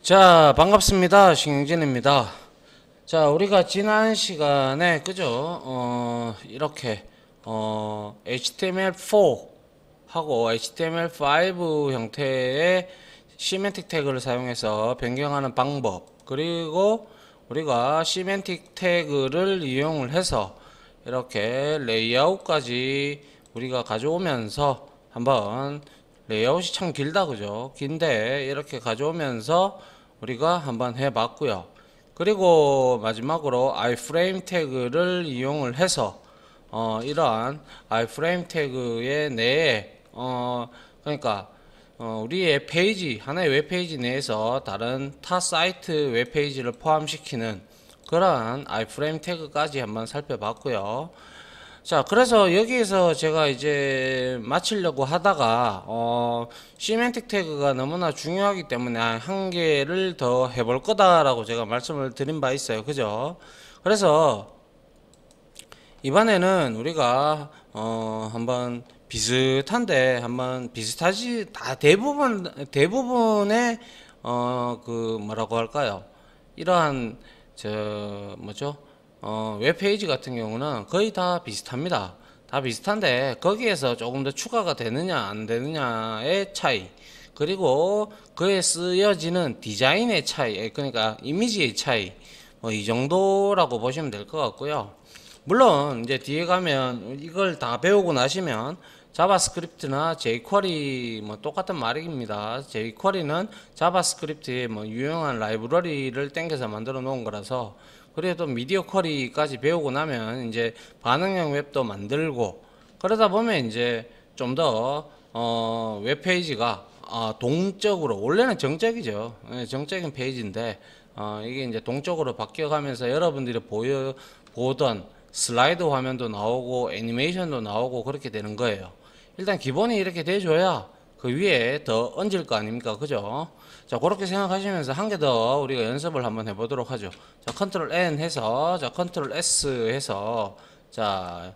자, 반갑습니다. 신경진입니다. 자, 우리가 지난 시간에 그죠? 이렇게 HTML4 하고 HTML5 형태의 시멘틱 태그를 사용해서 변경하는 방법, 그리고 우리가 시멘틱 태그를 이용을 해서 이렇게 레이아웃까지 우리가 가져오면서 한번, 레이아웃이 참 길다 그죠? 긴데 이렇게 가져오면서 우리가 한번 해봤고요. 그리고 마지막으로 iframe 태그를 이용을 해서 이러한 iframe 태그의 내에 그러니까 우리의 페이지, 하나의 웹페이지 내에서 다른 타 사이트 웹페이지를 포함시키는 그러한 iframe 태그까지 한번 살펴봤고요. 자, 그래서 여기에서 제가 이제 마치려고 하다가 시멘틱 태그가 너무나 중요하기 때문에 한 개를 더 해볼 거다라고 제가 말씀을 드린 바 있어요. 그죠? 그래서 이번에는 우리가 한번 비슷한데, 한번 비슷하지, 다 대부분의 그 뭐라고 할까요? 이러한 뭐죠? 웹페이지 같은 경우는 거의 다 비슷합니다. 다 비슷한데 거기에서 조금 더 추가가 되느냐 안 되느냐의 차이, 그리고 그에 쓰여지는 디자인의 차이, 그러니까 이미지의 차이, 뭐 이 정도라고 보시면 될 것 같고요. 물론 이제 뒤에 가면 이걸 다 배우고 나시면 자바스크립트나 jQuery 뭐 똑같은 말입니다. jQuery는 자바스크립트의 뭐 유용한 라이브러리를 땡겨서 만들어 놓은 거라서, 그래도 미디어 쿼리까지 배우고 나면 이제 반응형 웹도 만들고, 그러다 보면 이제 좀 더 웹페이지가 동적으로, 원래는 정적이죠. 정적인 페이지인데 이게 이제 동적으로 바뀌어가면서 여러분들이 보던 슬라이드 화면도 나오고 애니메이션도 나오고 그렇게 되는 거예요. 일단 기본이 이렇게 돼줘야 그 위에 더 얹을 거 아닙니까? 그죠? 자, 그렇게 생각하시면서 한 개 더 우리가 연습을 한번 해보도록 하죠. 자, 컨트롤 N 해서, 자, 컨트롤 S 해서, 자,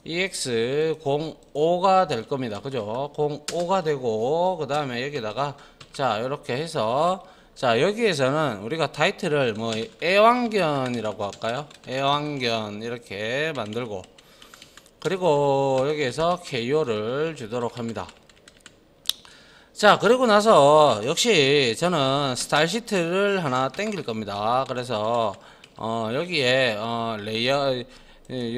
EX05가 될 겁니다. 그죠? 05가 되고, 그 다음에 여기다가, 자, 이렇게 해서, 자, 여기에서는 우리가 타이틀을 뭐, 애완견이라고 할까요? 애완견, 이렇게 만들고, 그리고 여기에서 KO를 주도록 합니다. 자, 그리고 나서 역시 저는 스타일 시트를 하나 땡길 겁니다. 그래서 여기에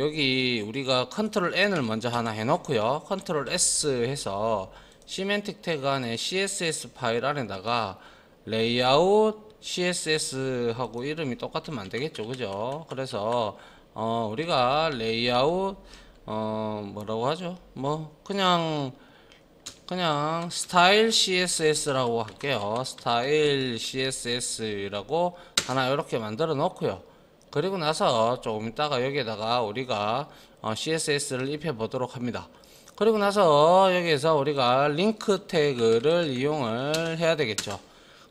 여기 우리가 컨트롤 N을 먼저 하나 해놓고요. 컨트롤 S 해서 시멘틱 태그 안에 CSS 파일 안에다가 레이아웃 CSS 하고 이름이 똑같으면 안 되겠죠, 그죠? 그래서 우리가 레이아웃 뭐라고 하죠? 뭐 그냥 스타일 CSS라고 할게요. 스타일 CSS라고 하나 이렇게 만들어 놓고요. 그리고 나서 조금 있다가 여기에다가 우리가 CSS를 입혀 보도록 합니다. 그리고 나서 여기에서 우리가 링크 태그를 이용을 해야 되겠죠.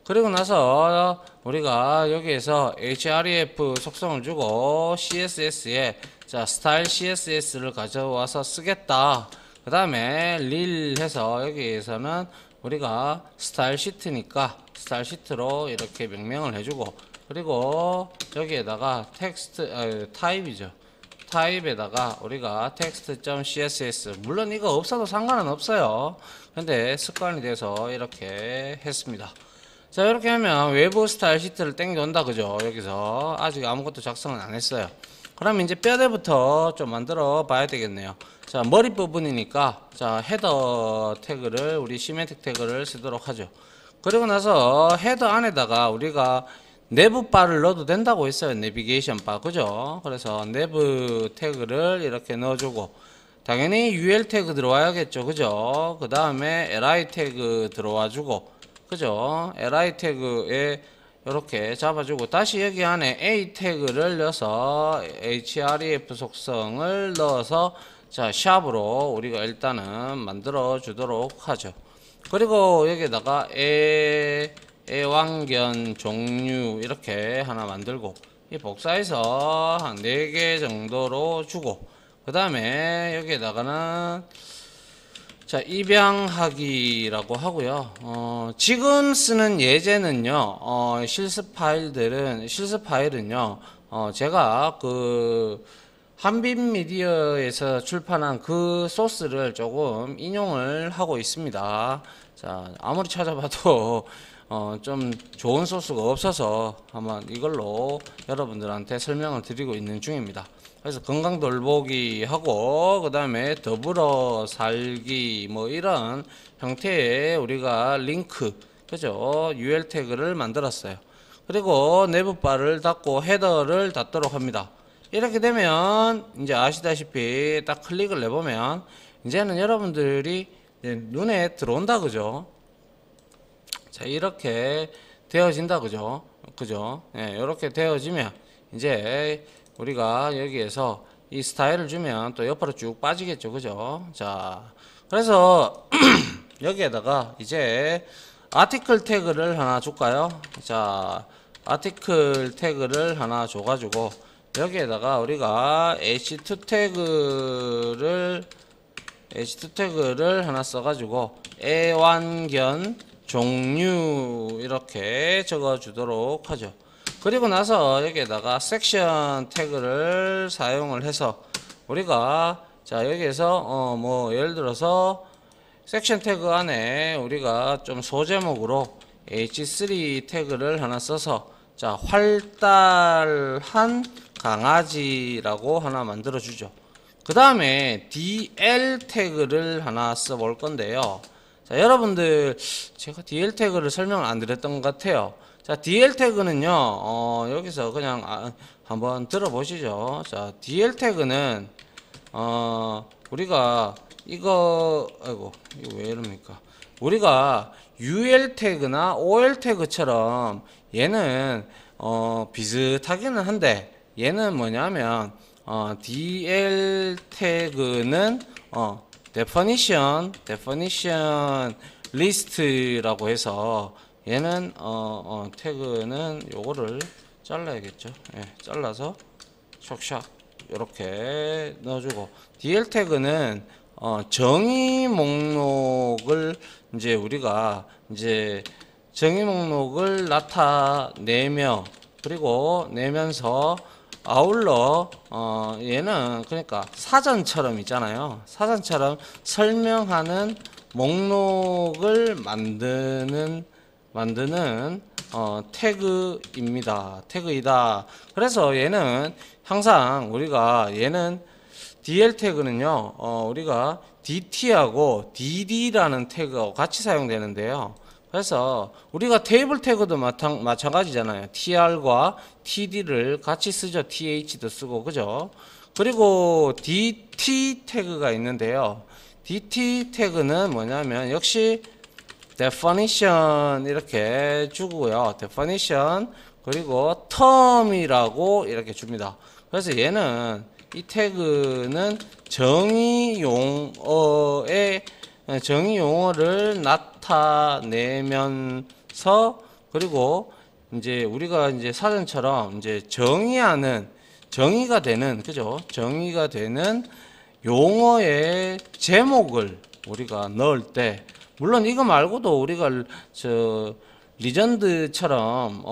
그리고 나서 우리가 여기에서 href 속성을 주고 CSS에 자, 스타일 CSS를 가져와서 쓰겠다. 그 다음에 릴 해서 여기에서는 우리가 스타일 시트니까 스타일 시트로 이렇게 명명을 해주고, 그리고 여기에다가 텍스트 타입이죠. 타입에다가 우리가 text.css, 물론 이거 없어도 상관은 없어요. 근데 습관이 돼서 이렇게 했습니다. 자, 이렇게 하면 외부 스타일 시트를 땡겨온다 그죠? 여기서 아직 아무것도 작성은 안 했어요. 그럼 이제 뼈대부터 좀 만들어 봐야 되겠네요. 자, 머리 부분이니까 자, 헤더 태그를, 우리 시멘틱 태그를 쓰도록 하죠. 그리고 나서 헤더 안에다가 우리가 내부 바를 넣어도 된다고 했어요. 내비게이션 바, 그죠? 그래서 내부 태그를 이렇게 넣어주고, 당연히 UL 태그 들어와야겠죠, 그죠? 그 다음에 LI 태그 들어와주고, 그죠? LI 태그에 이렇게 잡아주고, 다시 여기 안에 A 태그를 넣어서 href 속성을 넣어서 자, 샵으로 우리가 일단은 만들어 주도록 하죠. 그리고 여기다가 애완견 종류 이렇게 하나 만들고, 이 복사해서 한 4개 정도로 주고, 그 다음에 여기에다가는 자, 입양하기라고 하고요. 지금 쓰는 예제는요. 실습 파일은요. 제가 그 한빛 미디어에서 출판한 그 소스를 조금 인용을 하고 있습니다. 자, 아무리 찾아봐도 좀 좋은 소스가 없어서 한번 이걸로 여러분들한테 설명을 드리고 있는 중입니다. 그래서 건강돌보기 하고 그 다음에 더불어 살기 뭐 이런 형태의 우리가 링크, 그죠? UL 태그를 만들었어요. 그리고 내부 바를 닫고 헤더를 닫도록 합니다. 이렇게 되면 이제 아시다시피 딱 클릭을 내보면 이제는 여러분들이 눈에 들어온다, 그죠? 자, 이렇게 되어진다, 그죠? 그죠? 예, 이렇게 되어지면 이제 우리가 여기에서 이 스타일을 주면 또 옆으로 쭉 빠지겠죠, 그죠? 자, 그래서 여기에다가 이제 아티클 태그를 하나 줄까요? 자, 아티클 태그를 하나 줘가지고 여기에다가 우리가 h2 태그를 하나 써가지고 애완견 종류 이렇게 적어 주도록 하죠. 그리고 나서 여기에다가 섹션 태그를 사용을 해서 우리가 자 여기에서 뭐 예를 들어서 섹션 태그 안에 우리가 좀 소제목으로 h3 태그를 하나 써서 자 활달한 강아지라고 하나 만들어 주죠. 그 다음에 DL 태그를 하나 써볼 건데요. 자, 여러분들 제가 DL 태그를 설명을 안 드렸던 것 같아요. 자, DL 태그는요, 여기서 그냥 한번 들어보시죠. 자, DL 태그는 우리가 이거 이거 왜 이럽니까? 우리가 UL 태그나 OL 태그처럼 얘는 비슷하기는 한데 얘는 뭐냐면 DL 태그는 definition list라고 해서 얘는 태그는 요거를 잘라야겠죠. 예, 잘라서 샥샥 이렇게 넣어주고 DL 태그는 정의 목록을 이제 우리가 이제 정의 목록을 나타내며 그리고 내면서 아울러 얘는 그러니까 사전처럼 있잖아요. 사전처럼 설명하는 목록을 만드는 태그이다. 그래서 얘는 항상 우리가 얘는 DL 태그는요. 우리가 DT하고 DD라는 태그하고 같이 사용되는데요. 그래서 우리가 테이블 태그도 마찬가지잖아요. TR과 TD를 같이 쓰죠. TH도 쓰고, 그죠? 그리고 DT 태그가 있는데요. DT 태그는 뭐냐면 역시 definition 이렇게 주고요. definition 그리고 term이라고 이렇게 줍니다. 그래서 얘는 이 태그는 정의 용어를 나타내면서 그리고 이제 우리가 이제 사전처럼 이제 정의가 되는 그죠? 정의가 되는 용어의 제목을 우리가 넣을 때 물론 이거 말고도 우리가 리전드처럼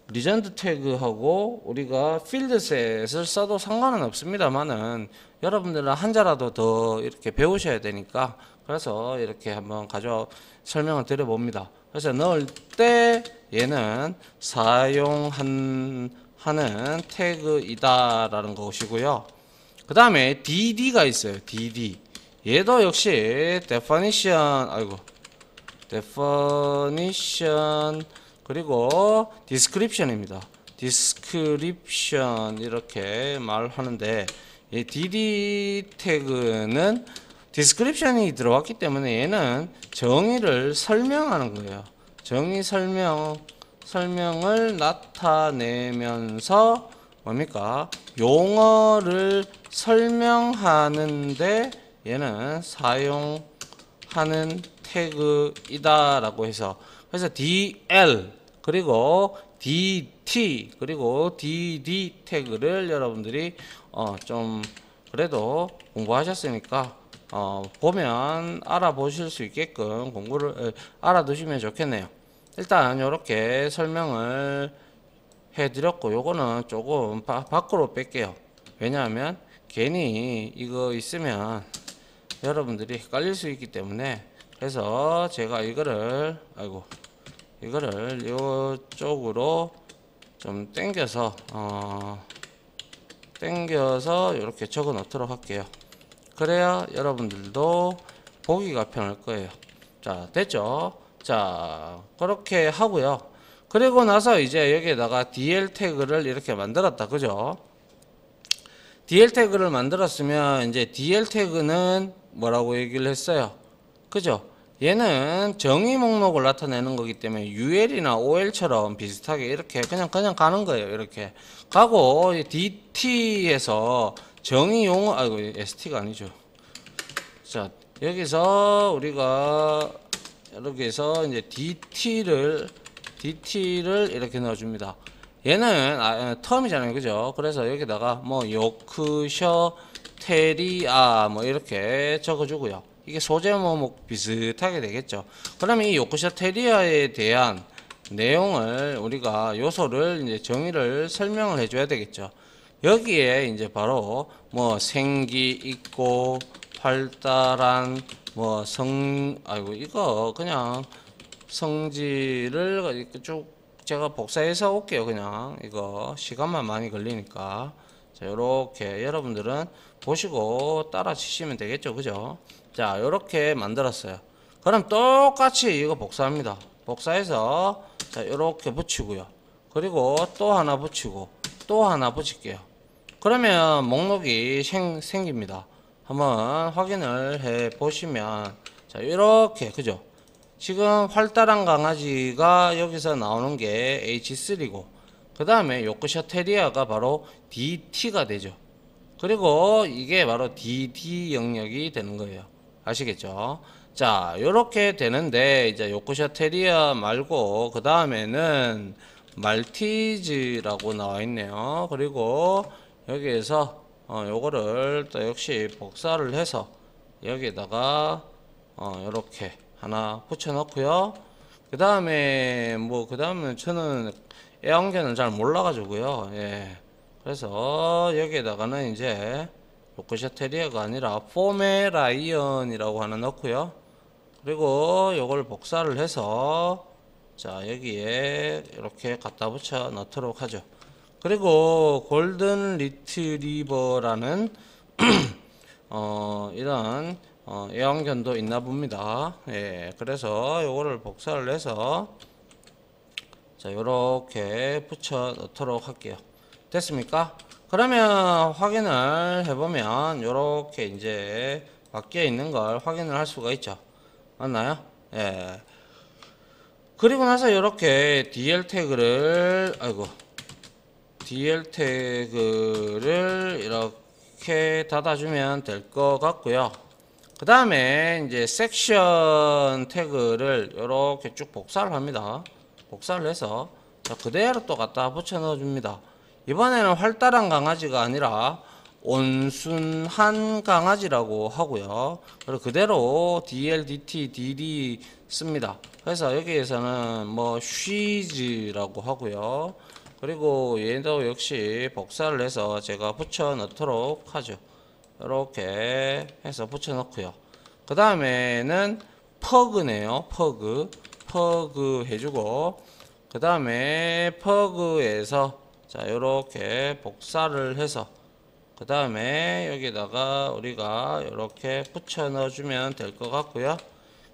리전드 태그하고 우리가 필드셋을 써도 상관은 없습니다만은 여러분들은 한자라도 더 이렇게 배우셔야 되니까 그래서 이렇게 한번 설명을 드려봅니다. 그래서 넣을 때 얘는 사용하는 태그이다라는 것이고요. 그 다음에 DD가 있어요. DD. 얘도 역시 definition 그리고 description입니다. description 이렇게 말하는데 이 DD 태그는 description이 들어왔기 때문에 얘는 정의를 설명하는 거예요. 정의 설명을 나타내면서 뭡니까? 용어를 설명하는데 얘는 사용하는 태그이다 라고 해서 그래서 DL 그리고 DT 그리고 DD 태그를 여러분들이 좀 그래도 공부하셨으니까 보면 알아보실 수 있게끔 공부를 알아두시면 좋겠네요. 일단 이렇게 설명을 해드렸고, 요거는 조금 밖으로 뺄게요. 왜냐하면 괜히 이거 있으면 여러분들이 헷갈릴 수 있기 때문에, 그래서 제가 이거를 요쪽으로 좀 당겨서 이렇게 적어 놓도록 할게요. 그래야 여러분들도 보기가 편할 거예요. 자, 됐죠? 자, 그렇게 하고요. 그리고 나서 이제 여기에다가 DL 태그를 이렇게 만들었다. 그죠? DL 태그를 만들었으면 이제 DL 태그는 뭐라고 얘기를 했어요? 그죠? 얘는 정의 목록을 나타내는 거기 때문에 UL이나 OL처럼 비슷하게 이렇게 그냥 가는 거예요. 이렇게 가고, DT에서 정의 용어, 아이고, ST가 아니죠. 자, 여기서 우리가 이렇게 해서 이제 DT를 이렇게 넣어줍니다. 얘는 텀이잖아요. 그죠? 그래서 여기다가 뭐 요크셔 테리아 뭐 이렇게 적어주고요. 이게 소재 뭐 비슷하게 되겠죠. 그러면 이 요크셔 테리아에 대한 내용을 우리가 요소를 이제 정의를 설명을 해줘야 되겠죠. 여기에 이제 바로 뭐 생기 있고 활달한 뭐 아이고 이거 그냥 성질을 쭉 제가 복사해서 올게요. 그냥 이거 시간만 많이 걸리니까. 자, 요렇게 여러분들은 보시고 따라 치시면 되겠죠. 그죠? 자, 요렇게 만들었어요. 그럼 똑같이 이거 복사합니다. 복사해서 자, 요렇게 붙이고요. 그리고 또 하나 붙이고 또 하나 붙일게요. 그러면 목록이 생깁니다. 한번 확인을 해 보시면 자, 이렇게 그죠? 지금 활달한 강아지가 여기서 나오는 게 H3고, 그 다음에 요크셔 테리아가 바로 DT가 되죠. 그리고 이게 바로 DD 영역이 되는 거예요. 아시겠죠? 자, 요렇게 되는데 이제 요크셔 테리아 말고 그 다음에는 말티즈라고 나와 있네요. 그리고 여기에서 요거를 또 역시 복사를 해서 여기에다가 요렇게 하나 붙여 넣고요. 그 다음에 그 다음에 저는 애완견을 잘 몰라 가지고요. 예. 그래서 여기에다가는 이제 요크셔 테리어가 아니라 포메라이언이라고 하나 넣고요. 그리고 요걸 복사를 해서 자, 여기에 이렇게 갖다 붙여 넣도록 하죠. 그리고 골든 리트리버라는 이런 애완견도 있나 봅니다. 예, 그래서 요거를 복사를 해서 자, 요렇게 붙여 넣도록 할게요. 됐습니까? 그러면 확인을 해보면 요렇게 이제 바뀌어 있는 걸 확인을 할 수가 있죠. 맞나요? 예. 그리고 나서 요렇게 DL 태그를 이렇게 닫아주면 될 것 같고요. 그 다음에 이제 섹션 태그를 이렇게 쭉 복사를 합니다. 복사를 해서 그대로 또 갖다 붙여 넣어줍니다. 이번에는 활달한 강아지가 아니라 온순한 강아지라고 하고요. 그리고 그대로 DLDT, DD 씁니다. 그래서 여기에서는 뭐 쉬즈라고 하고요. 그리고 얘도 역시 복사를 해서 제가 붙여 넣도록 하죠. 이렇게 해서 붙여 넣고요. 그 다음에는 퍼그네요. 퍼그 해주고, 그 다음에 퍼그에서 자, 이렇게 복사를 해서 그 다음에 여기다가 우리가 이렇게 붙여 넣어주면 될 것 같고요.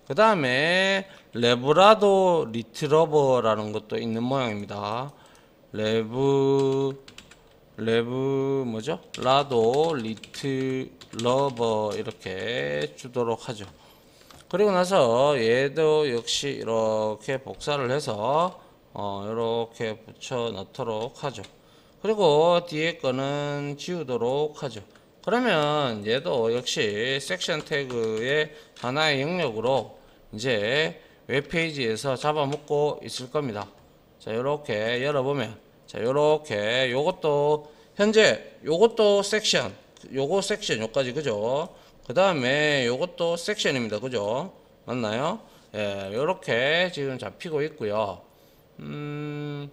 그 다음에 레브라도 리트러버라는 것도 있는 모양입니다. 뭐죠? 라도 리트러버 이렇게 주도록 하죠. 그리고 나서 얘도 역시 이렇게 복사를 해서 이렇게 붙여 넣도록 하죠. 그리고 뒤에 거는 지우도록 하죠. 그러면 얘도 역시 섹션 태그의 하나의 영역으로 이제 웹페이지에서 잡아먹고 있을 겁니다. 자, 요렇게 열어보면 자, 요렇게 요것도 현재 요것도 섹션 요거 섹션 요까지 그죠? 그 그 다음에 요것도 섹션입니다. 그죠? 맞나요? 예, 요렇게 지금 잡히고 있고요. 그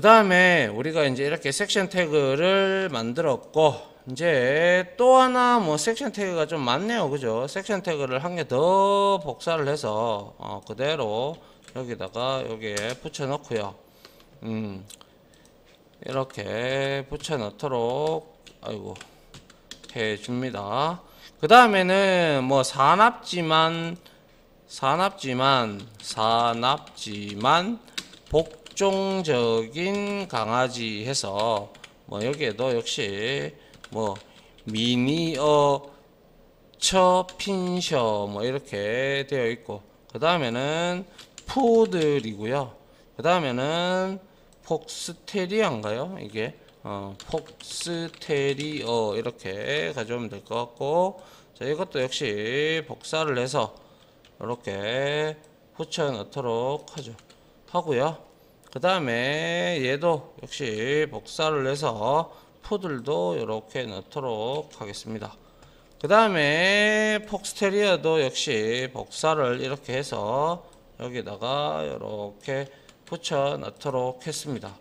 다음에 우리가 이제 이렇게 섹션 태그를 만들었고, 이제 또 하나 뭐 섹션 태그가 좀 많네요. 그죠? 섹션 태그를 한 개 더 복사를 해서 그대로 여기다가 여기에 붙여 넣고요. 이렇게 붙여 넣도록 해 줍니다. 그 다음에는 뭐 산납지만 복종적인 강아지 해서 뭐 여기에도 역시 뭐 미니어처 핀셔 뭐 이렇게 되어 있고, 그 다음에는 푸들이고요. 그 다음에는 폭스테리어인가요? 이게 폭스테리어 이렇게 가져오면 될 것 같고, 자, 이것도 역시 복사를 해서 이렇게 붙여 넣도록 하고요. 그 다음에 얘도 역시 복사를 해서 푸들도 이렇게 넣도록 하겠습니다. 그 다음에 폭스테리어도 역시 복사를 이렇게 해서 여기다가 이렇게 붙여 넣도록 했습니다.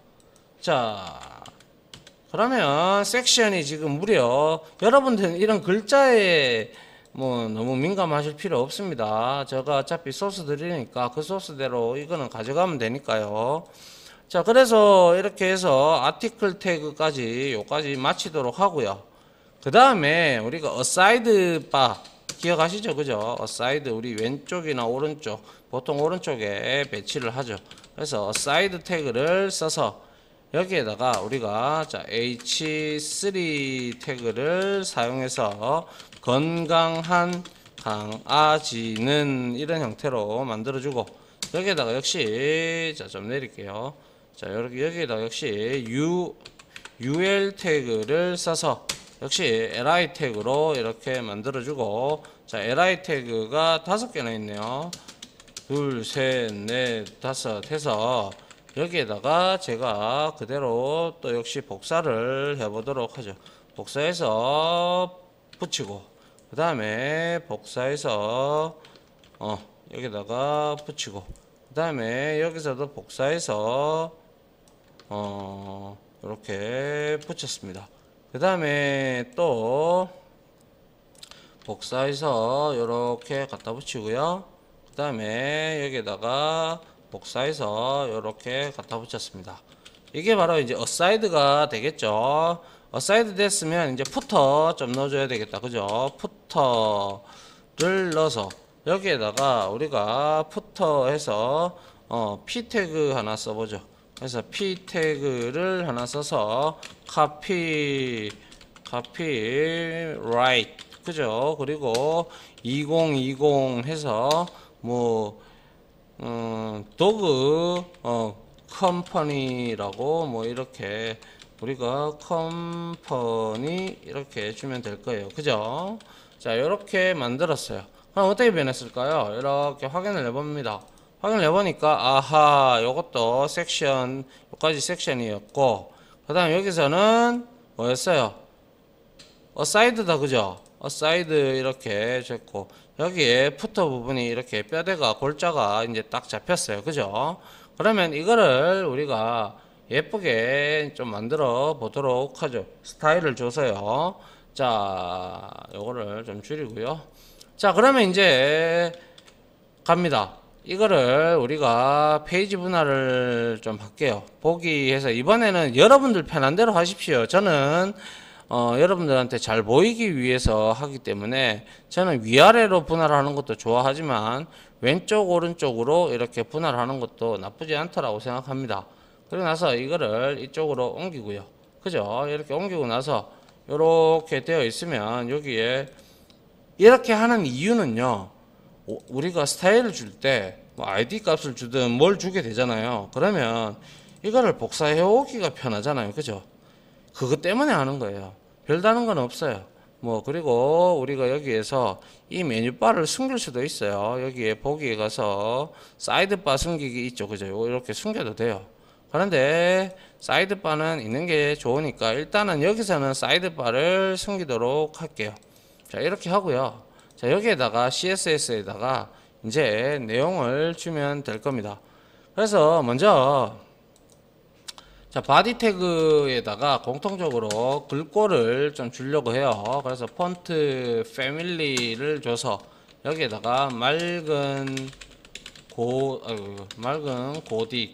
자, 그러면 섹션이 지금 무려, 여러분들은 이런 글자에 뭐 너무 민감하실 필요 없습니다. 제가 어차피 소스 드리니까 그 소스대로 이거는 가져가면 되니까요. 자, 그래서 이렇게 해서 아티클 태그까지 요까지 마치도록 하고요. 그 다음에 우리가 aside 바 기억하시죠? 그죠? aside 우리 왼쪽이나 오른쪽, 보통 오른쪽에 배치를 하죠. 그래서 aside 태그를 써서 여기에다가 우리가 자 H3 태그를 사용해서 건강한 강아지는 이런 형태로 만들어주고, 여기에다가 역시 자 좀 내릴게요. 자 여기에다가 역시 UL 태그를 써서 역시 li 태그로 이렇게 만들어주고, 자 li 태그가 5개나 있네요. 둘, 셋, 넷, 다섯 해서 여기에다가 제가 그대로 또 역시 복사를 해보도록 하죠. 복사해서 붙이고, 그 다음에 복사해서 여기다가 붙이고, 그 다음에 여기서도 복사해서 이렇게 붙였습니다. 그 다음에 또 복사해서 이렇게 갖다 붙이고요. 그 다음에 여기에다가 복사해서 이렇게 갖다 붙였습니다. 이게 바로 이제 어사이드가 되겠죠. 어사이드 됐으면 이제 푸터 좀 넣어줘야 되겠다. 그죠? 푸터를 넣어서 여기에다가 우리가 푸터 해서 p 태그 하나 써보죠. 그래서 p 태그를 하나 써서 copy right 그죠? 그리고 2020 해서 뭐 도그 컴퍼니라고 뭐 이렇게 우리가 컴퍼니 이렇게 주면 될 거예요. 그죠? 자, 이렇게 만들었어요. 그럼 어떻게 변했을까요? 이렇게 확인을 해봅니다. 확인을 해보니까 아하, 요것도 섹션, 여기까지 섹션이었고, 그 다음 여기서는 뭐였어요? 어사이드다. 그죠? 어사이드 이렇게 됐고, 여기에 푸터 부분이 이렇게 뼈대가 골자가 이제 딱 잡혔어요. 그죠? 그러면 이거를 우리가 예쁘게 좀 만들어 보도록 하죠. 스타일을 줘서요. 자, 요거를 좀 줄이고요. 자, 그러면 이제 갑니다. 이거를 우리가 페이지 분할을 좀 할게요. 보기 해서 이번에는 여러분들 편한 대로 하십시오. 저는 여러분들한테 잘 보이기 위해서 하기 때문에 저는 위아래로 분할하는 것도 좋아하지만 왼쪽 오른쪽으로 이렇게 분할하는 것도 나쁘지 않다라고 생각합니다. 그러고 나서 이거를 이쪽으로 옮기고요. 그죠? 이렇게 옮기고 나서 이렇게 되어 있으면 여기에 이렇게 하는 이유는요, 우리가 스타일을 줄 때 뭐 ID 값을 주든 뭘 주게 되잖아요. 그러면 이거를 복사해 오기가 편하잖아요. 그죠? 그것 때문에 하는 거예요. 별다른 건 없어요. 뭐 그리고 우리가 여기에서 이 메뉴바를 숨길 수도 있어요. 여기에 보기에 가서 사이드바 숨기기 있죠. 그죠? 이렇게 숨겨도 돼요. 그런데 사이드바는 있는 게 좋으니까 일단은 여기서는 사이드바를 숨기도록 할게요. 자, 이렇게 하고요. 자, 여기에다가 CSS에다가 이제 내용을 주면 될 겁니다. 그래서 먼저 자, 바디 태그에다가 공통적으로 글꼴을 좀 주려고 해요. 그래서 폰트 패밀리를 줘서 여기에다가 맑은 고딕,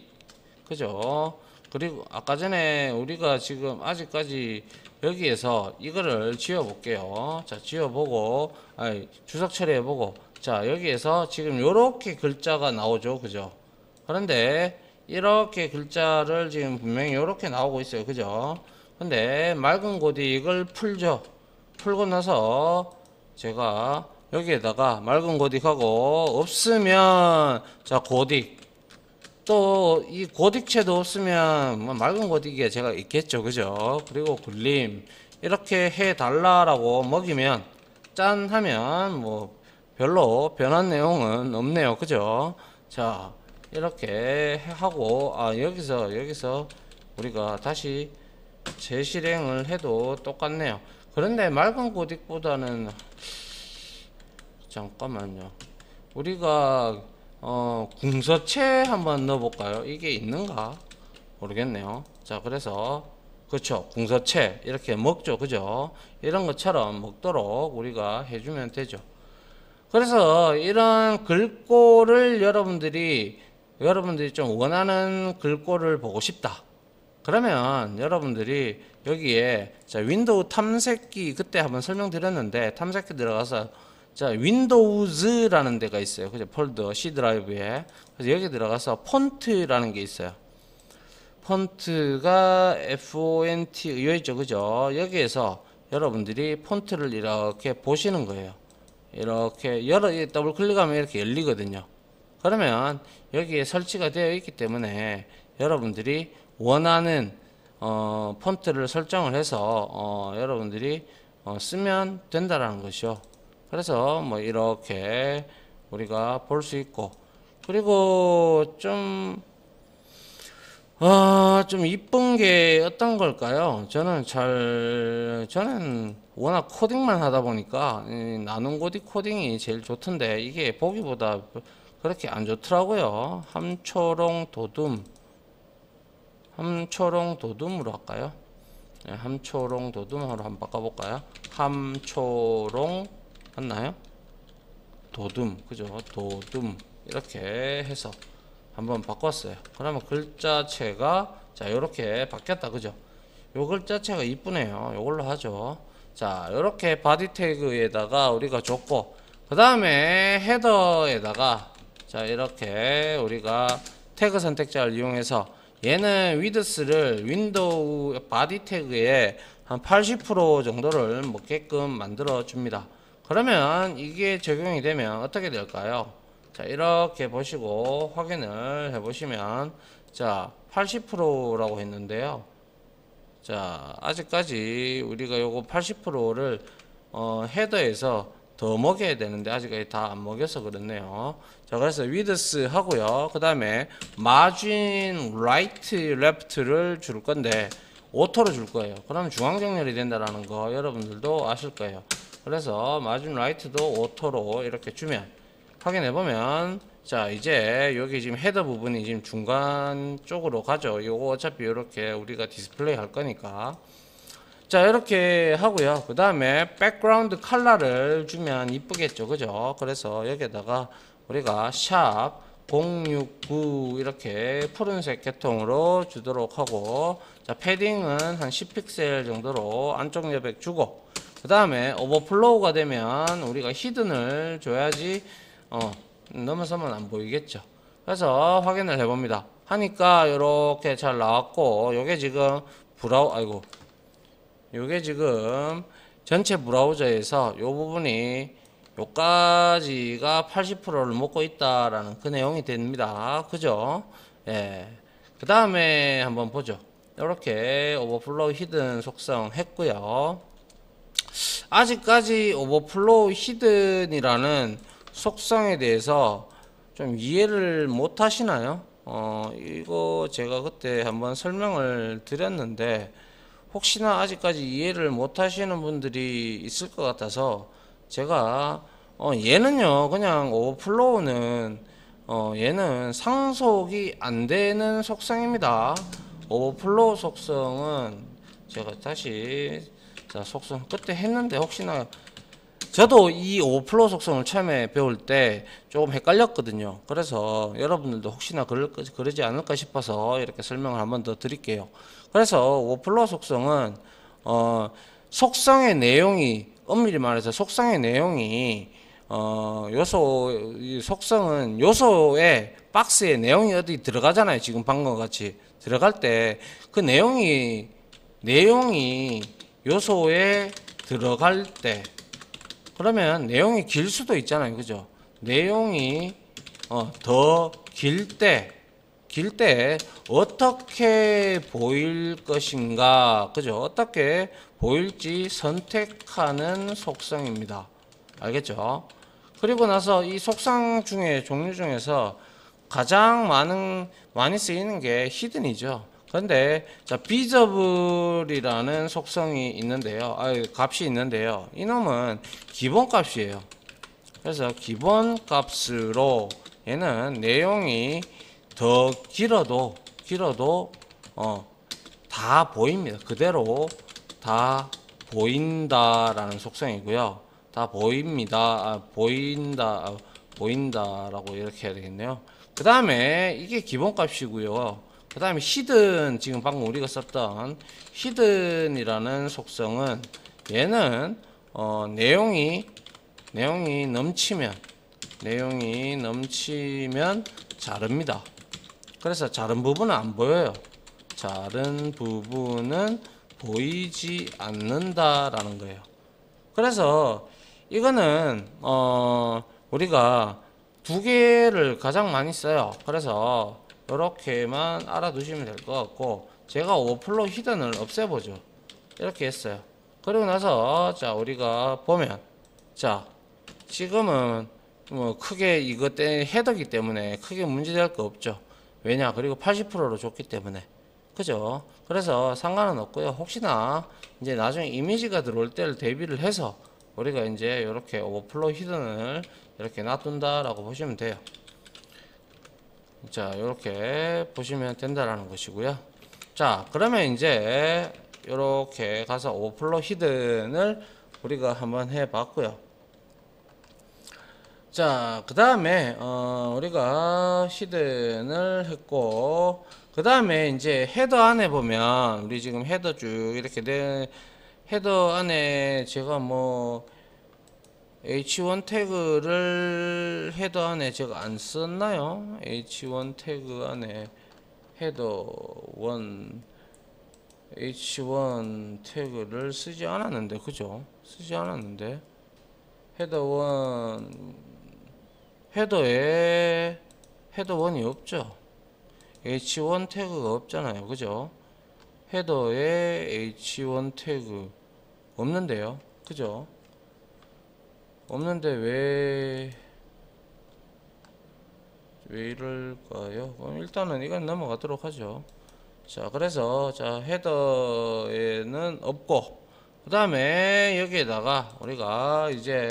그죠? 그리고 아까 전에 우리가 지금 아직까지 여기에서 이거를 지워 볼게요. 자, 지워보고 주석 처리해 보고, 자, 여기에서 지금 요렇게 글자가 나오죠, 그죠? 그런데 이렇게 글자를 지금 분명히 이렇게 나오고 있어요, 그죠? 근데 맑은 고딕을 풀죠. 풀고 나서 제가 여기에다가 맑은 고딕하고 없으면 자, 고딕, 또 이 고딕체도 없으면 뭐 맑은 고딕에 제가 있겠죠, 그죠? 그리고 굴림 이렇게 해 달라라고 먹이면 짠 하면 뭐 별로 변한 내용은 없네요, 그죠? 자, 이렇게 하고 여기서 우리가 다시 재실행을 해도 똑같네요. 그런데 맑은 고딕보다는 잠깐만요. 우리가 궁서체 한번 넣어볼까요? 이게 있는가? 모르겠네요. 자, 그래서 그렇죠. 궁서체 이렇게 먹죠, 그죠? 이런 것처럼 먹도록 우리가 해주면 되죠. 그래서 이런 글꼴을 여러분들이 좀 원하는 글꼴을 보고 싶다. 그러면 여러분들이 여기에 자, 윈도우 탐색기 그때 한번 설명드렸는데 탐색기 들어가서 자, 윈도우즈라는 데가 있어요. 그죠? 폴더 C 드라이브에. 그래서 여기 들어가서 폰트라는 게 있어요. 폰트가 FONT 여기 있죠, 그죠? 여기에서 여러분들이 폰트를 이렇게 보시는 거예요. 이렇게 더블 클릭하면 이렇게 열리거든요. 그러면 여기에 설치가 되어 있기 때문에 여러분들이 원하는 폰트를 설정을 해서 여러분들이 쓰면 된다라는 것이요. 그래서 뭐 이렇게 우리가 볼 수 있고, 그리고 좀 이쁜 게 어떤 걸까요? 저는 워낙 코딩만 하다 보니까 나눔 코딩이 제일 좋던데 이게 보기보다 그렇게 안 좋더라고요. 함초롱 도둠으로 할까요? 네, 함초롱 도둠으로 한번 바꿔볼까요? 함초롱 맞나요? 도둠, 그죠? 도둠 이렇게 해서 한번 바꿨어요. 그러면 글자체가 자, 이렇게 바뀌었다, 그죠? 요 글자체가 이쁘네요. 요걸로 하죠. 자, 이렇게 바디 태그에다가 우리가 줬고, 그 다음에 헤더에다가 자, 이렇게 우리가 태그 선택자를 이용해서 얘는 위드스를 윈도우 바디 태그에 한 80% 정도를 먹게끔 만들어 줍니다. 그러면 이게 적용이 되면 어떻게 될까요? 자, 이렇게 보시고 확인을 해 보시면 자, 80%라고 했는데요. 자, 아직까지 우리가 요거 80%를 헤더에서 더 먹여야 되는데 아직까지 다 안 먹여서 그렇네요. 자, 그래서 위드스 하고요. 그 다음에 마진 라이트 레프트를 줄 건데 오토로 줄 거예요. 그러면 중앙 정렬이 된다라는 거 여러분들도 아실 거예요. 그래서 마진 라이트도 오토로 이렇게 주면 확인해 보면 자, 이제 여기 지금 헤더 부분이 지금 중간 쪽으로 가죠. 요거 어차피 이렇게 우리가 디스플레이 할 거니까. 자, 이렇게 하고요. 그 다음에 백그라운드 컬러를 주면 이쁘겠죠, 그죠? 그래서 여기에다가 우리가 샵 069 이렇게 푸른색 계통으로 주도록 하고, 자, 패딩은 한 10픽셀 정도로 안쪽 여백 주고, 그 다음에 오버플로우가 되면 우리가 히든을 줘야지 넘어서면 안 보이겠죠. 그래서 확인을 해봅니다. 하니까 이렇게 잘 나왔고, 요게 지금 요게 지금 전체 브라우저에서 요 부분이 요까지가 80%를 먹고 있다라는 그 내용이 됩니다. 그죠? 예. 그 다음에 한번 보죠. 이렇게 오버플로우 히든 속성 했고요. 아직까지 오버플로우 히든이라는 속성에 대해서 좀 이해를 못 하시나요? 이거 제가 그때 한번 설명을 드렸는데 혹시나 아직까지 이해를 못 하시는 분들이 있을 것 같아서 제가 얘는요 그냥 오버플로우는 얘는 상속이 안 되는 속성입니다. 오버플로우 속성은 제가 다시 자 속성 그때 했는데 혹시나 저도 이 오버플로우 속성을 처음에 배울 때 조금 헷갈렸거든요. 그래서 여러분들도 혹시나 그러지 않을까 싶어서 이렇게 설명을 한번 더 드릴게요. 그래서 오버플로우 속성은 속성의 내용이 엄밀히 말해서 속성의 내용이 이 속성은 요소의 박스에 내용이 어디 들어가잖아요. 지금 방금 같이 들어갈 때 그 내용이 요소에 들어갈 때 그러면 내용이 길 수도 있잖아요. 그죠? 내용이 더 길 때 어떻게 보일 것인가, 그죠? 어떻게 보일지 선택하는 속성입니다. 알겠죠? 그리고 나서 이 속성 중에 종류 중에서 가장 많이 쓰이는 게 히든이죠. 그런데 자 비저블이라는 속성이 있는데요. 값이 있는데요. 이놈은 기본값이에요. 그래서 기본값으로 얘는 내용이 더 길어도 다 보입니다. 그대로 다 보인다라는 속성이고요. 다 보입니다. 보인다라고 이렇게 해야 되겠네요. 그 다음에 이게 기본값이고요. 그 다음에 히든, 지금 방금 우리가 썼던 히든이라는 속성은 얘는 내용이 넘치면 자릅니다. 그래서 자른 부분은 안 보여요. 자른 부분은 보이지 않는다라는 거예요. 그래서 이거는 우리가 두 개를 가장 많이 써요. 그래서 이렇게만 알아두시면 될 것 같고, 제가 오버플로우 히든을 없애보죠. 이렇게 했어요. 그리고 나서 자 우리가 보면 자 지금은 뭐 크게 이것 때문에 헤더기 때문에 크게 문제될 거 없죠. 왜냐? 그리고 80%로 줬기 때문에. 그죠? 그래서 상관은 없고요. 혹시나 이제 나중에 이미지가 들어올 때를 대비를 해서 우리가 이제 이렇게 오버플로우 히든을 이렇게 놔둔다라고 보시면 돼요. 자, 이렇게 보시면 된다라는 것이고요. 자, 그러면 이제 이렇게 가서 오버플로우 히든을 우리가 한번 해 봤고요. 자, 그 다음에 우리가 히든을 했고, 그 다음에 이제 헤더 안에 보면 우리 지금 헤더 쭉 이렇게 된 헤더 안에 제가 뭐 h1 태그를 헤더 안에 제가 안 썼나요? h1 태그 안에 헤더 1 h1 태그를 쓰지 않았는데, 그죠? 쓰지 않았는데 헤더 1 헤더에 헤더 1이 없죠. h1 태그가 없잖아요. 그죠? 헤더에 h1 태그 없는데요. 그죠? 없는데 왜 이럴까요? 그럼 일단은 이건 넘어가도록 하죠. 자, 그래서 자 헤더에는 없고, 그 다음에 여기에다가 우리가 이제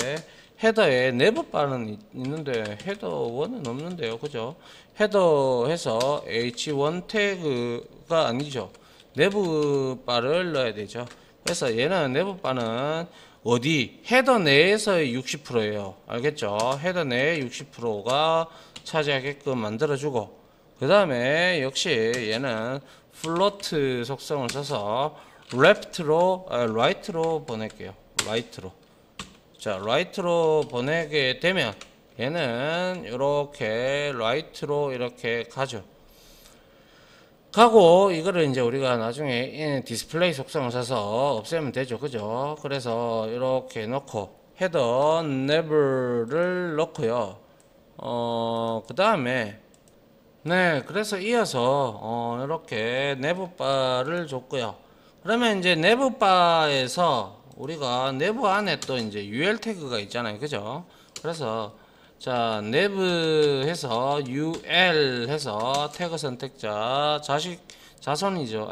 헤더에 내부 바는 있는데 헤더 1은 없는데요. 그죠? 헤더에서 h1 태그가 아니죠. 내부 바를 넣어야 되죠. 그래서 얘는 내부 바는 어디? 헤더 내에서의 60%예요. 알겠죠? 헤더 내의 60%가 차지하게끔 만들어주고, 그 다음에 역시 얘는 플로트 속성을 써서 right로 보낼게요. right로. 자, right로 보내게 되면 얘는 이렇게 right로 이렇게 가죠. 가고 이거를 이제 우리가 나중에 디스플레이 속성을 써서 없애면 되죠. 그죠? 그래서 이렇게 넣고 헤더 never를 넣고요. 그 다음에 네, 그래서 이어서 이렇게 내부바를 줬고요. 그러면 이제 내부바에서 우리가 내부 안에 또 이제 UL 태그가 있잖아요. 그죠? 그래서 자, 내부 해서 UL 해서 태그 선택자 자손이죠.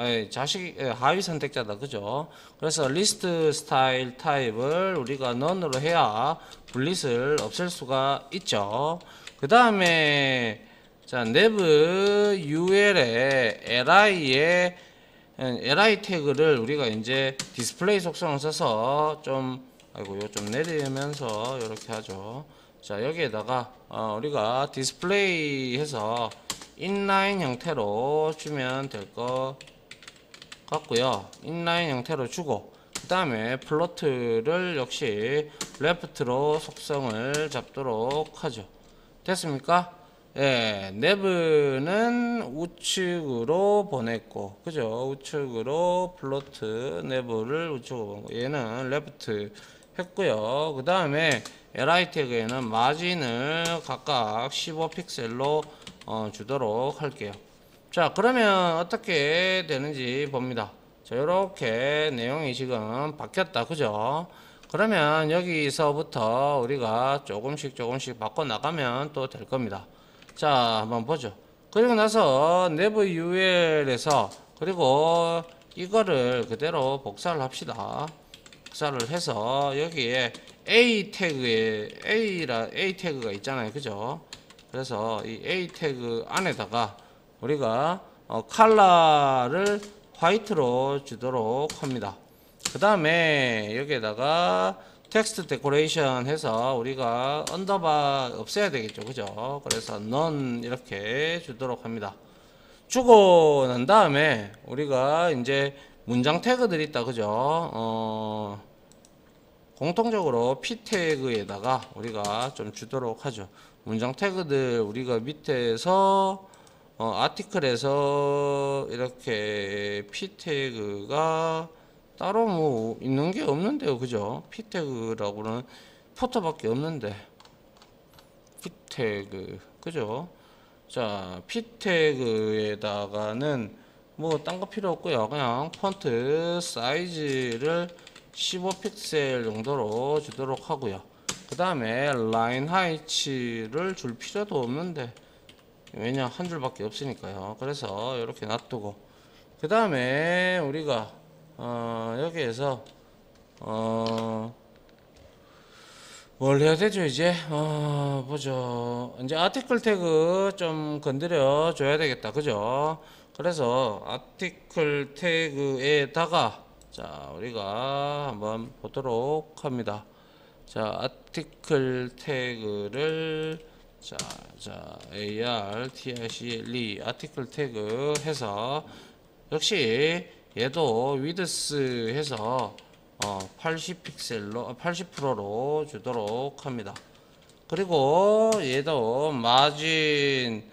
하위 선택자다. 그죠? 그래서 리스트 스타일 타입을 우리가 none으로 해야 분릿을 없앨 수가 있죠. 그 다음에 자, nev ul에 li 태그를 우리가 이제 디스플레이 속성을 써서 좀 내리면서 이렇게 하죠. 자, 여기에다가 우리가 디스플레이 해서 인라인 형태로 주면 될 것 같고요. 인라인 형태로 주고, 그 다음에 플로트를 역시 레프트로 속성을 잡도록 하죠. 됐습니까? 예, 내부는 우측으로 보냈고, 그죠? 우측으로 플로트, 내부를 우측으로 보냈고, 얘는 레프트 했고요. 그 다음에 li 태그에는 마진을 각각 15픽셀로 주도록 할게요. 자, 그러면 어떻게 되는지 봅니다. 자, 이렇게 내용이 지금 바뀌었다. 그죠? 그러면 여기서부터 우리가 조금씩 바꿔 나가면 또 될 겁니다. 자, 한번 보죠. 그리고 나서 nev ul에서 그리고 이거를 그대로 복사를 합시다. 복사를 해서 여기에 A 태그가 있잖아요. 그죠? 그래서 이 A 태그 안에다가 우리가 컬러를 화이트로 주도록 합니다. 그 다음에 여기에다가 텍스트 데코레이션 해서 우리가 언더바 없애야 되겠죠. 그죠? 그래서 none 이렇게 주도록 합니다. 주고 난 다음에 우리가 이제 문장 태그들이 있다. 그죠? 공통적으로 p 태그에다가 우리가 좀 주도록 하죠. 문장 태그들 우리가 밑에서 아티클에서 이렇게 p 태그가 따로 뭐 있는 게 없는데요. 그죠? p 태그라고는 포터밖에 없는데 p 태그 그죠? 자, p 태그에다가는 뭐 딴 거 필요 없고요. 그냥 폰트 사이즈를 15픽셀 정도로 주도록 하고요. 그 다음에 라인 하이츠를 줄 필요도 없는데 왜냐 한 줄밖에 없으니까요. 그래서 이렇게 놔두고 그 다음에 우리가 여기에서 뭘 해야 되죠 이제 보죠. 이제 아티클 태그 좀 건드려 줘야 되겠다. 그죠? 그래서 아티클 태그에다가 자 우리가 한번 보도록 합니다. 자 아티클 태그를 자 AR TICLE 아티클 태그 해서 역시 얘도 위드스 해서 80픽셀로 80%로 주도록 합니다. 그리고 얘도 마진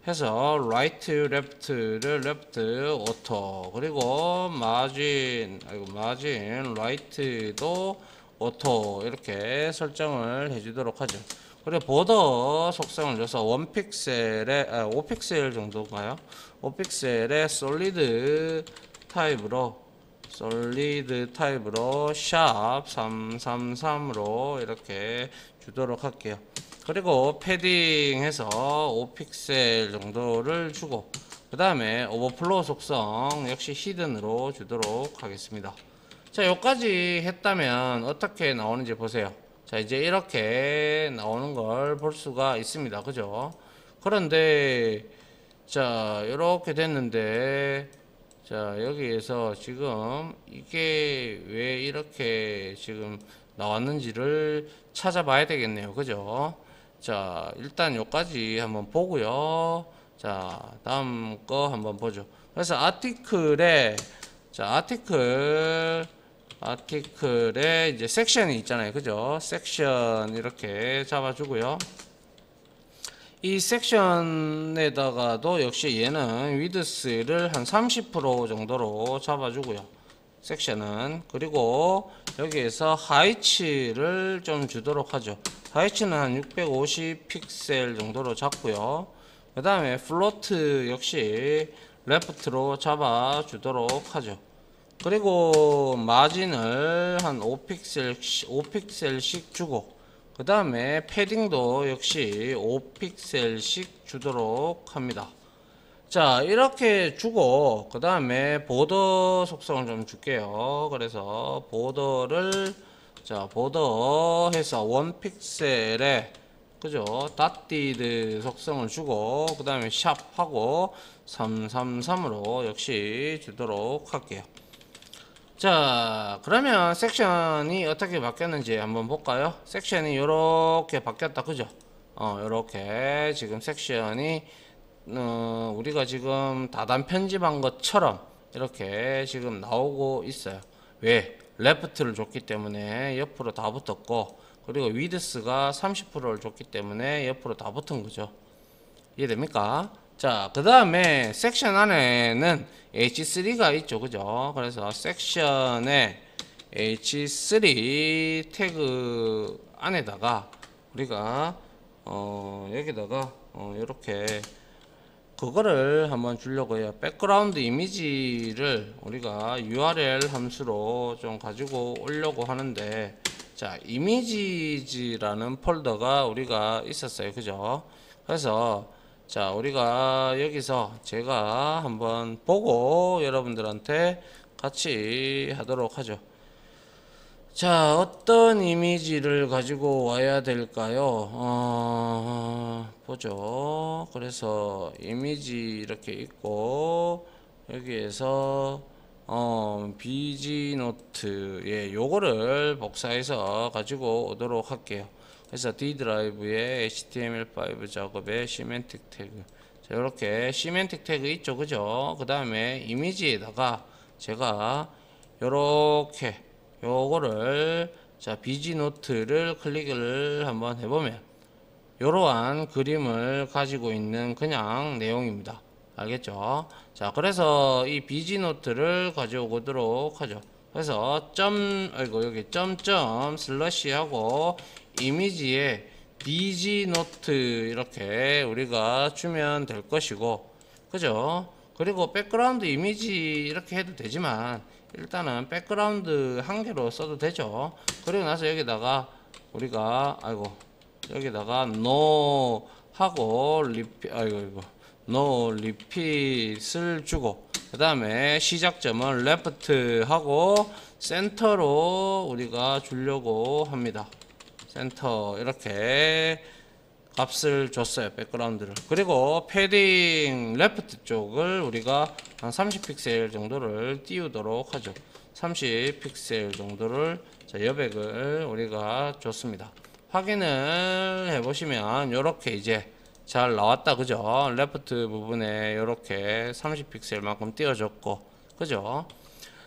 해서 라이트 레프트를 레프트 오토 그리고 마진 라이트도 오토 이렇게 설정을 해주도록 하죠. 그리고 보더 속성을 줘서 1픽셀에 5픽셀 정도인가요? 5픽셀의 솔리드 타입으로 샵 333으로 이렇게 주도록 할게요. 그리고 패딩 해서 5픽셀 정도를 주고 그 다음에 오버플로우 속성 역시 히든으로 주도록 하겠습니다. 자, 여기까지 했다면 어떻게 나오는지 보세요. 자, 이제 이렇게 나오는 걸 볼 수가 있습니다. 그죠? 그런데 자, 이렇게 됐는데 자, 여기에서 지금 이게 왜 이렇게 지금 나왔는지를 찾아봐야 되겠네요. 그죠? 자, 일단 여기까지 한번 보고요. 자, 다음 거 한번 보죠. 그래서 아티클에 아티클에 이제 섹션이 있잖아요. 그죠? 섹션 이렇게 잡아주고요. 이 섹션에다가도 역시 얘는 위드스를 한 30% 정도로 잡아주고요. 섹션은 그리고 여기에서 하이츠를 좀 주도록 하죠. 하이츠는 한 650 픽셀 정도로 잡고요. 그 다음에 플로트 역시 레프트로 잡아 주도록 하죠. 그리고 마진을 한 5픽셀씩 주고 그 다음에 패딩도 역시 5픽셀씩 주도록 합니다. 자, 이렇게 주고 그 다음에 보더 속성을 좀 줄게요. 그래서 보더를 자, 보더 해서 원 픽셀에 그죠? 닷디드 속성을 주고 그 다음에 샵하고 333으로 역시 주도록 할게요. 자, 그러면 섹션이 어떻게 바뀌었는지 한번 볼까요? 섹션이 이렇게 바뀌었다, 그죠? 이렇게 지금 섹션이 우리가 지금 다단 편집한 것처럼 이렇게 지금 나오고 있어요. 왜? 레프트를 줬기 때문에 옆으로 다 붙었고, 그리고 위드스가 30%를 줬기 때문에 옆으로 다 붙은 거죠. 이해됩니까? 자, 그 다음에 섹션 안에는 H3가 있죠, 그죠? 그래서 섹션에 H3 태그 안에다가 우리가 여기다가 이렇게 그거를 한번 주려고 해요. 백그라운드 이미지를 우리가 URL 함수로 좀 가지고 오려고 하는데, 자, 이미지즈라는 폴더가 우리가 있었어요, 그죠? 그래서 자, 우리가 여기서 제가 한번 보고 여러분들한테 같이 하도록 하죠. 자, 어떤 이미지를 가지고 와야 될까요? 보죠. 그래서 이미지 이렇게 있고 여기에서 비지노트, 예, 요거를 복사해서 가지고 오도록 할게요. 그래서 D 드라이브에 HTML5 작업에 시멘틱 태그, 자, 이렇게 시멘틱 태그 있죠, 그죠? 그 다음에 이미지에다가 제가 요렇게 요거를 자, 비지노트를 클릭을 한번 해보면 이러한 그림을 가지고 있는 그냥 내용입니다. 알겠죠? 자, 그래서 이 비지노트를 가져오도록 하죠. 그래서 여기 점점 슬러시 하고 이미지에 비지노트 이렇게 우리가 주면 될 것이고, 그죠? 그리고 백그라운드 이미지 이렇게 해도 되지만 일단은 백그라운드 한 개로 써도 되죠. 그리고 나서 여기다가 우리가 여기다가 no 하고 no repeat을 주고 그 다음에 시작점은 left 하고 센터로 우리가 주려고 합니다. 센터 이렇게 값을 줬어요, 백그라운드를. 그리고 패딩 레프트 쪽을 우리가 한 30픽셀 정도를 띄우도록 하죠. 30픽셀 정도를, 자, 여백을 우리가 줬습니다. 확인을 해보시면 이렇게 이제 잘 나왔다, 그죠? 레프트 부분에 이렇게 30픽셀만큼 띄워줬고, 그죠?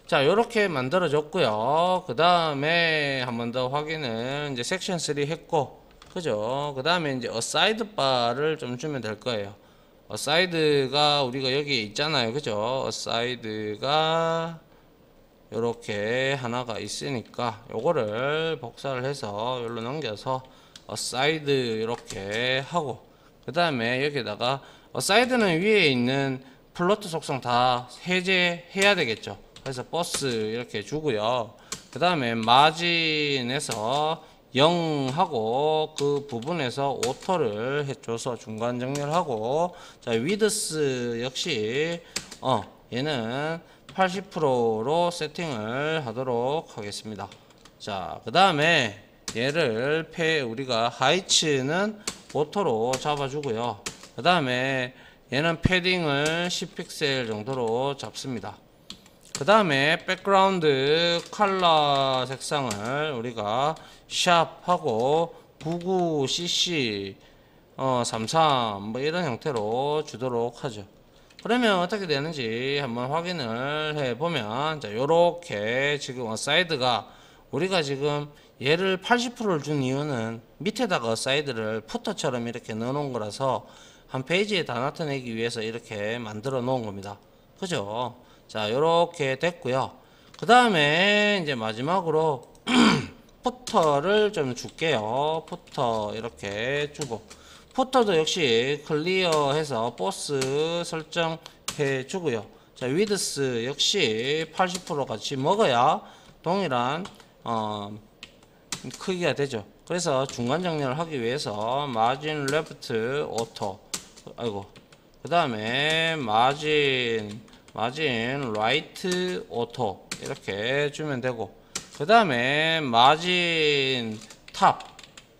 자, 요렇게 만들어졌고요. 그 다음에 한 번 더 확인은 이제 섹션 3 했고, 그죠? 그 다음에 이제 어사이드 바를 좀 주면 될 거예요. 어사이드가 우리가 여기 있잖아요, 그죠? 어사이드가 요렇게 하나가 있으니까 요거를 복사를 해서 여기로 넘겨서 어사이드 이렇게 하고, 그 다음에 여기다가 어사이드는 위에 있는 플로트 속성 다 해제해야 되겠죠. 그래서 버스 이렇게 주고요. 그 다음에 마진에서 0 하고 그 부분에서 오토를 해줘서 중간 정렬하고, 자, 위드스 역시 얘는 80%로 세팅을 하도록 하겠습니다. 자, 그 다음에 얘를 우리가 하이츠는 오토로 잡아주고요. 그 다음에 얘는 패딩을 10픽셀 정도로 잡습니다. 그 다음에 백그라운드 컬러 색상을 우리가 샵하고 99cc 33 뭐 이런 형태로 주도록 하죠. 그러면 어떻게 되는지 한번 확인을 해보면, 자, 요렇게 지금 어사이드가 우리가 지금 얘를 80%를 준 이유는 밑에다가 어사이드를 푸터처럼 이렇게 넣어 놓은 거라서 한 페이지에 다 나타내기 위해서 이렇게 만들어 놓은 겁니다. 그죠? 자, 요렇게 됐고요. 그 다음에 이제 마지막으로 푸터를 좀 줄게요. 푸터 이렇게 주고, 푸터도 역시 클리어해서 보스 설정해 주고요. 자, 위드스 역시 80% 같이 먹어야 동일한 크기가 되죠. 그래서 중간 정렬을 하기 위해서 마진 레프트 오토 그 다음에 마진 라이트 오토 이렇게 주면 되고, 그 다음에 마진 탑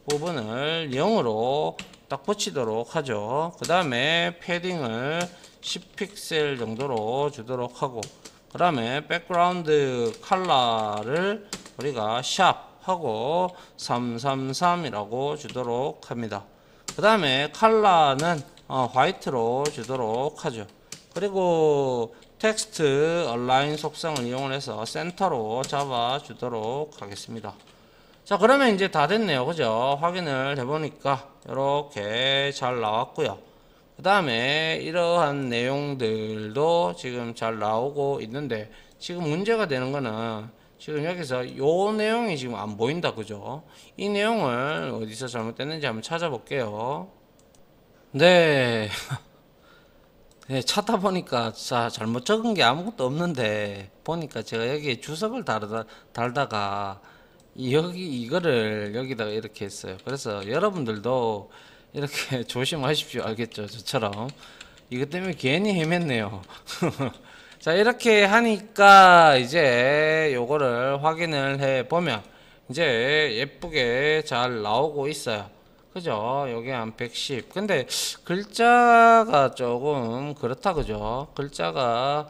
부분을 0으로 딱 붙이도록 하죠. 그 다음에 패딩을 10픽셀 정도로 주도록 하고, 그 다음에 백그라운드 컬러를 우리가 샵 하고 333이라고 주도록 합니다. 그 다음에 컬러는 화이트로 주도록 하죠. 그리고 텍스트 얼라인 속성을 이용해서 센터로 잡아 주도록 하겠습니다. 자, 그러면 이제 다 됐네요. 그죠? 확인을 해보니까 이렇게 잘 나왔고요. 그 다음에 이러한 내용들도 지금 잘 나오고 있는데, 지금 문제가 되는 거는 지금 여기서 요 내용이 지금 안 보인다. 그죠? 이 내용을 어디서 잘못됐는지 한번 찾아볼게요. 네. 네, 찾다 보니까 자, 잘못 적은 게 아무것도 없는데, 보니까 제가 여기에 주석을 달다가 여기 이거를 여기다가 이렇게 했어요. 그래서 여러분들도 이렇게 조심하십시오. 알겠죠? 저처럼 이것 때문에 괜히 헤맸네요. 자, 이렇게 하니까 이제 요거를 확인을 해 보면 이제 예쁘게 잘 나오고 있어요. 그죠? 요게 한 110. 근데 글자가 조금 그렇다. 그죠? 글자가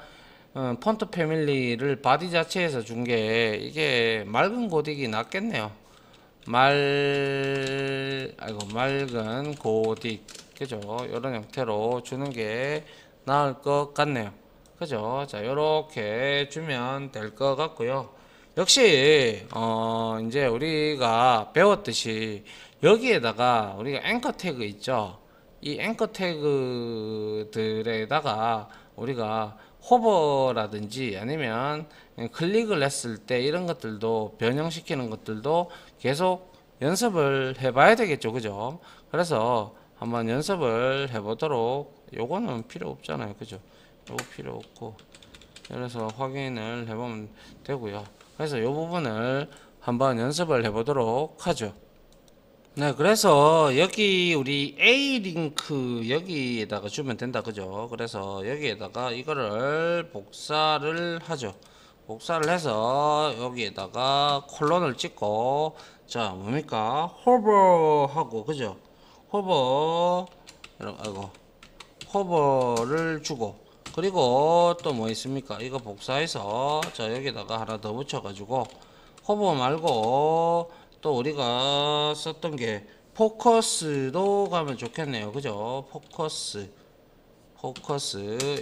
폰트 패밀리를 바디 자체에서 준 게 이게 맑은 고딕이 낫겠네요. 맑은 고딕. 그죠? 이런 형태로 주는 게 나을 것 같네요. 그죠? 자, 요렇게 주면 될 것 같고요. 역시 이제 우리가 배웠듯이 여기에다가 우리가 앵커 태그 있죠. 이 앵커 태그들에다가 우리가 호버라든지 아니면 클릭을 했을 때 이런 것들도 변형시키는 것들도 계속 연습을 해봐야 되겠죠. 그죠? 그래서 한번 연습을 해보도록, 요거는 필요 없잖아요. 그죠? 요거 필요 없고, 그래서 확인을 해보면 되고요. 그래서 요 부분을 한번 연습을 해보도록 하죠. 네, 그래서 여기 우리 A 링크 여기에다가 주면 된다. 그죠? 그래서 여기에다가 이거를 복사를 하죠. 복사를 해서 여기에다가 콜론을 찍고, 자, 뭡니까? 호버하고, 그죠? 호버, 아이고, 호버를 주고, 그리고 또 뭐 있습니까? 이거 복사해서 자, 여기다가 하나 더 붙여가지고, 호버 말고 또 우리가 썼던 게 포커스도 가면 좋겠네요. 그죠? 포커스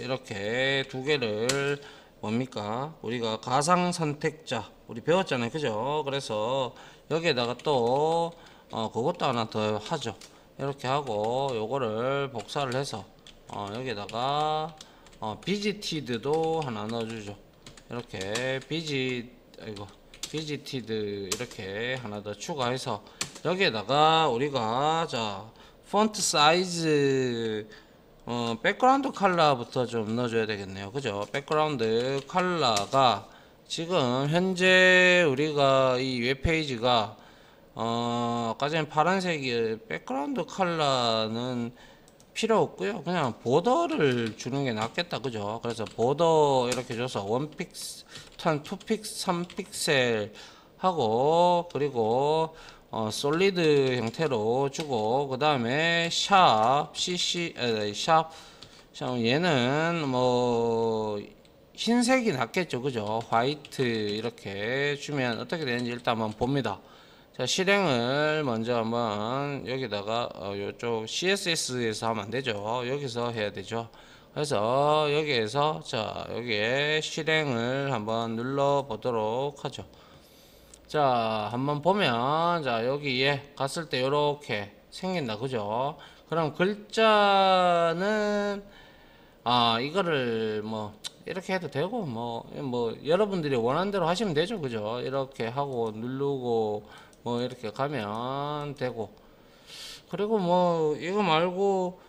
이렇게 두 개를 뭡니까? 우리가 가상 선택자 우리 배웠잖아요. 그죠? 그래서 여기에다가 또 그것도 하나 더 하죠. 이렇게 하고 요거를 복사를 해서 여기에다가 비지티드도 하나 넣어주죠. 이렇게 비지티드 이렇게 하나 더 추가해서 여기에다가 우리가 자 폰트 사이즈 백그라운드 컬러부터 좀 넣어줘야 되겠네요. 그죠? 백그라운드 컬러가 지금 현재 우리가 이 웹페이지가 아까 전에 파란색이 백그라운드 컬러는 필요 없고요. 그냥 보더를 주는 게 낫겠다. 그죠? 그래서 보더 이렇게 줘서 1픽스, 2픽스, 3픽셀 하고, 그리고 솔리드 형태로 주고, 그 다음에 샵 얘는 뭐 흰색이 낫겠죠. 그죠? 화이트 이렇게 주면 어떻게 되는지 일단 한번 봅니다. 자, 실행을 먼저 한번 여기다가 요쪽 CSS에서 하면 안 되죠. 여기서 해야 되죠. 그래서 여기에서 자, 여기에 실행을 한번 눌러 보도록 하죠. 자, 한번 보면 자, 여기에 갔을 때 이렇게 생긴다. 그죠? 그럼 글자는 이거를 뭐 이렇게 해도 되고 뭐 여러분들이 원하는 대로 하시면 되죠. 그죠? 이렇게 하고 누르고 뭐 이렇게 가면 되고, 그리고 뭐 이거 말고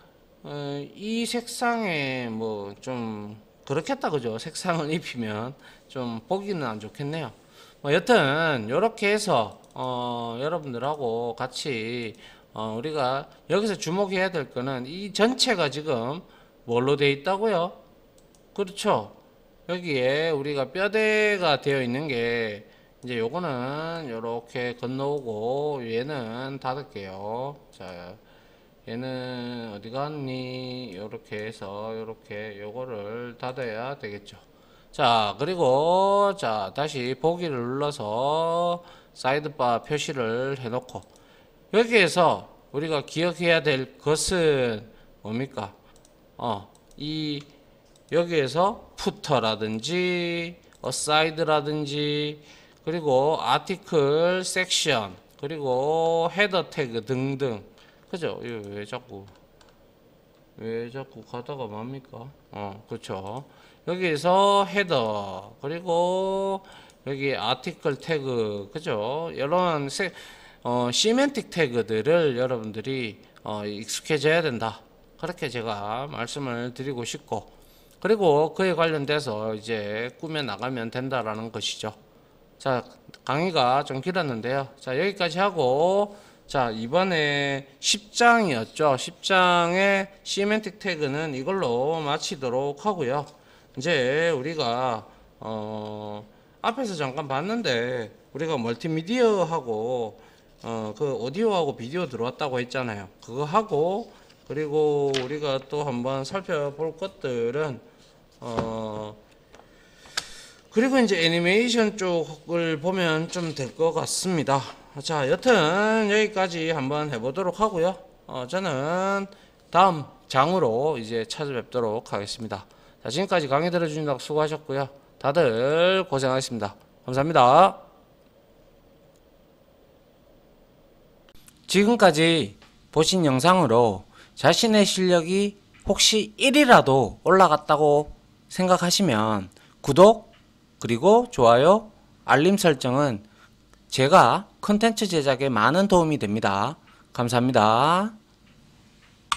이 색상에 뭐 좀 그렇겠다. 그죠? 색상을 입히면 좀 보기는 안 좋겠네요. 뭐 여튼 요렇게 해서 여러분들하고 같이 우리가 여기서 주목해야 될 거는 이 전체가 지금 뭘로 되어 있다고요? 그렇죠. 여기에 우리가 뼈대가 되어 있는 게 이제 요거는 요렇게 건너오고 얘는 닫을게요. 자, 얘는 어디 갔니? 요렇게 해서 요렇게 요거를 닫아야 되겠죠. 자, 그리고 자, 다시 보기를 눌러서 사이드바 표시를 해 놓고 여기에서 우리가 기억해야 될 것은 뭡니까? 이 여기에서 푸터라든지 어사이드라든지 그리고 아티클 섹션 그리고 헤더 태그 등등 그죠? 이거 왜 자꾸 가다가 맙니까? 그렇죠. 여기에서 헤더 그리고 여기 아티클 태그 그죠? 이런 시멘틱 태그들을 여러분들이 익숙해져야 된다. 그렇게 제가 말씀을 드리고 싶고 그리고 그에 관련돼서 이제 꾸며 나가면 된다라는 것이죠. 자, 강의가 좀 길었는데요. 자, 여기까지 하고 자, 이번에 10장이었죠. 10장의 시멘틱 태그는 이걸로 마치도록 하고요. 이제 우리가 앞에서 잠깐 봤는데 우리가 멀티미디어하고 그 오디오하고 비디오 들어왔다고 했잖아요. 그거 하고 그리고 우리가 또 한번 살펴볼 것들은 그리고 이제 애니메이션 쪽을 보면 좀 될 것 같습니다. 자, 여튼 여기까지 한번 해보도록 하고요. 저는 다음 장으로 이제 찾아뵙도록 하겠습니다. 자, 지금까지 강의 들어주신다고 수고하셨고요. 다들 고생하셨습니다. 감사합니다. 지금까지 보신 영상으로 자신의 실력이 혹시 1이라도 올라갔다고 생각하시면 구독 그리고 좋아요 알림 설정은 제가 컨텐츠 제작에 많은 도움이 됩니다. 감사합니다.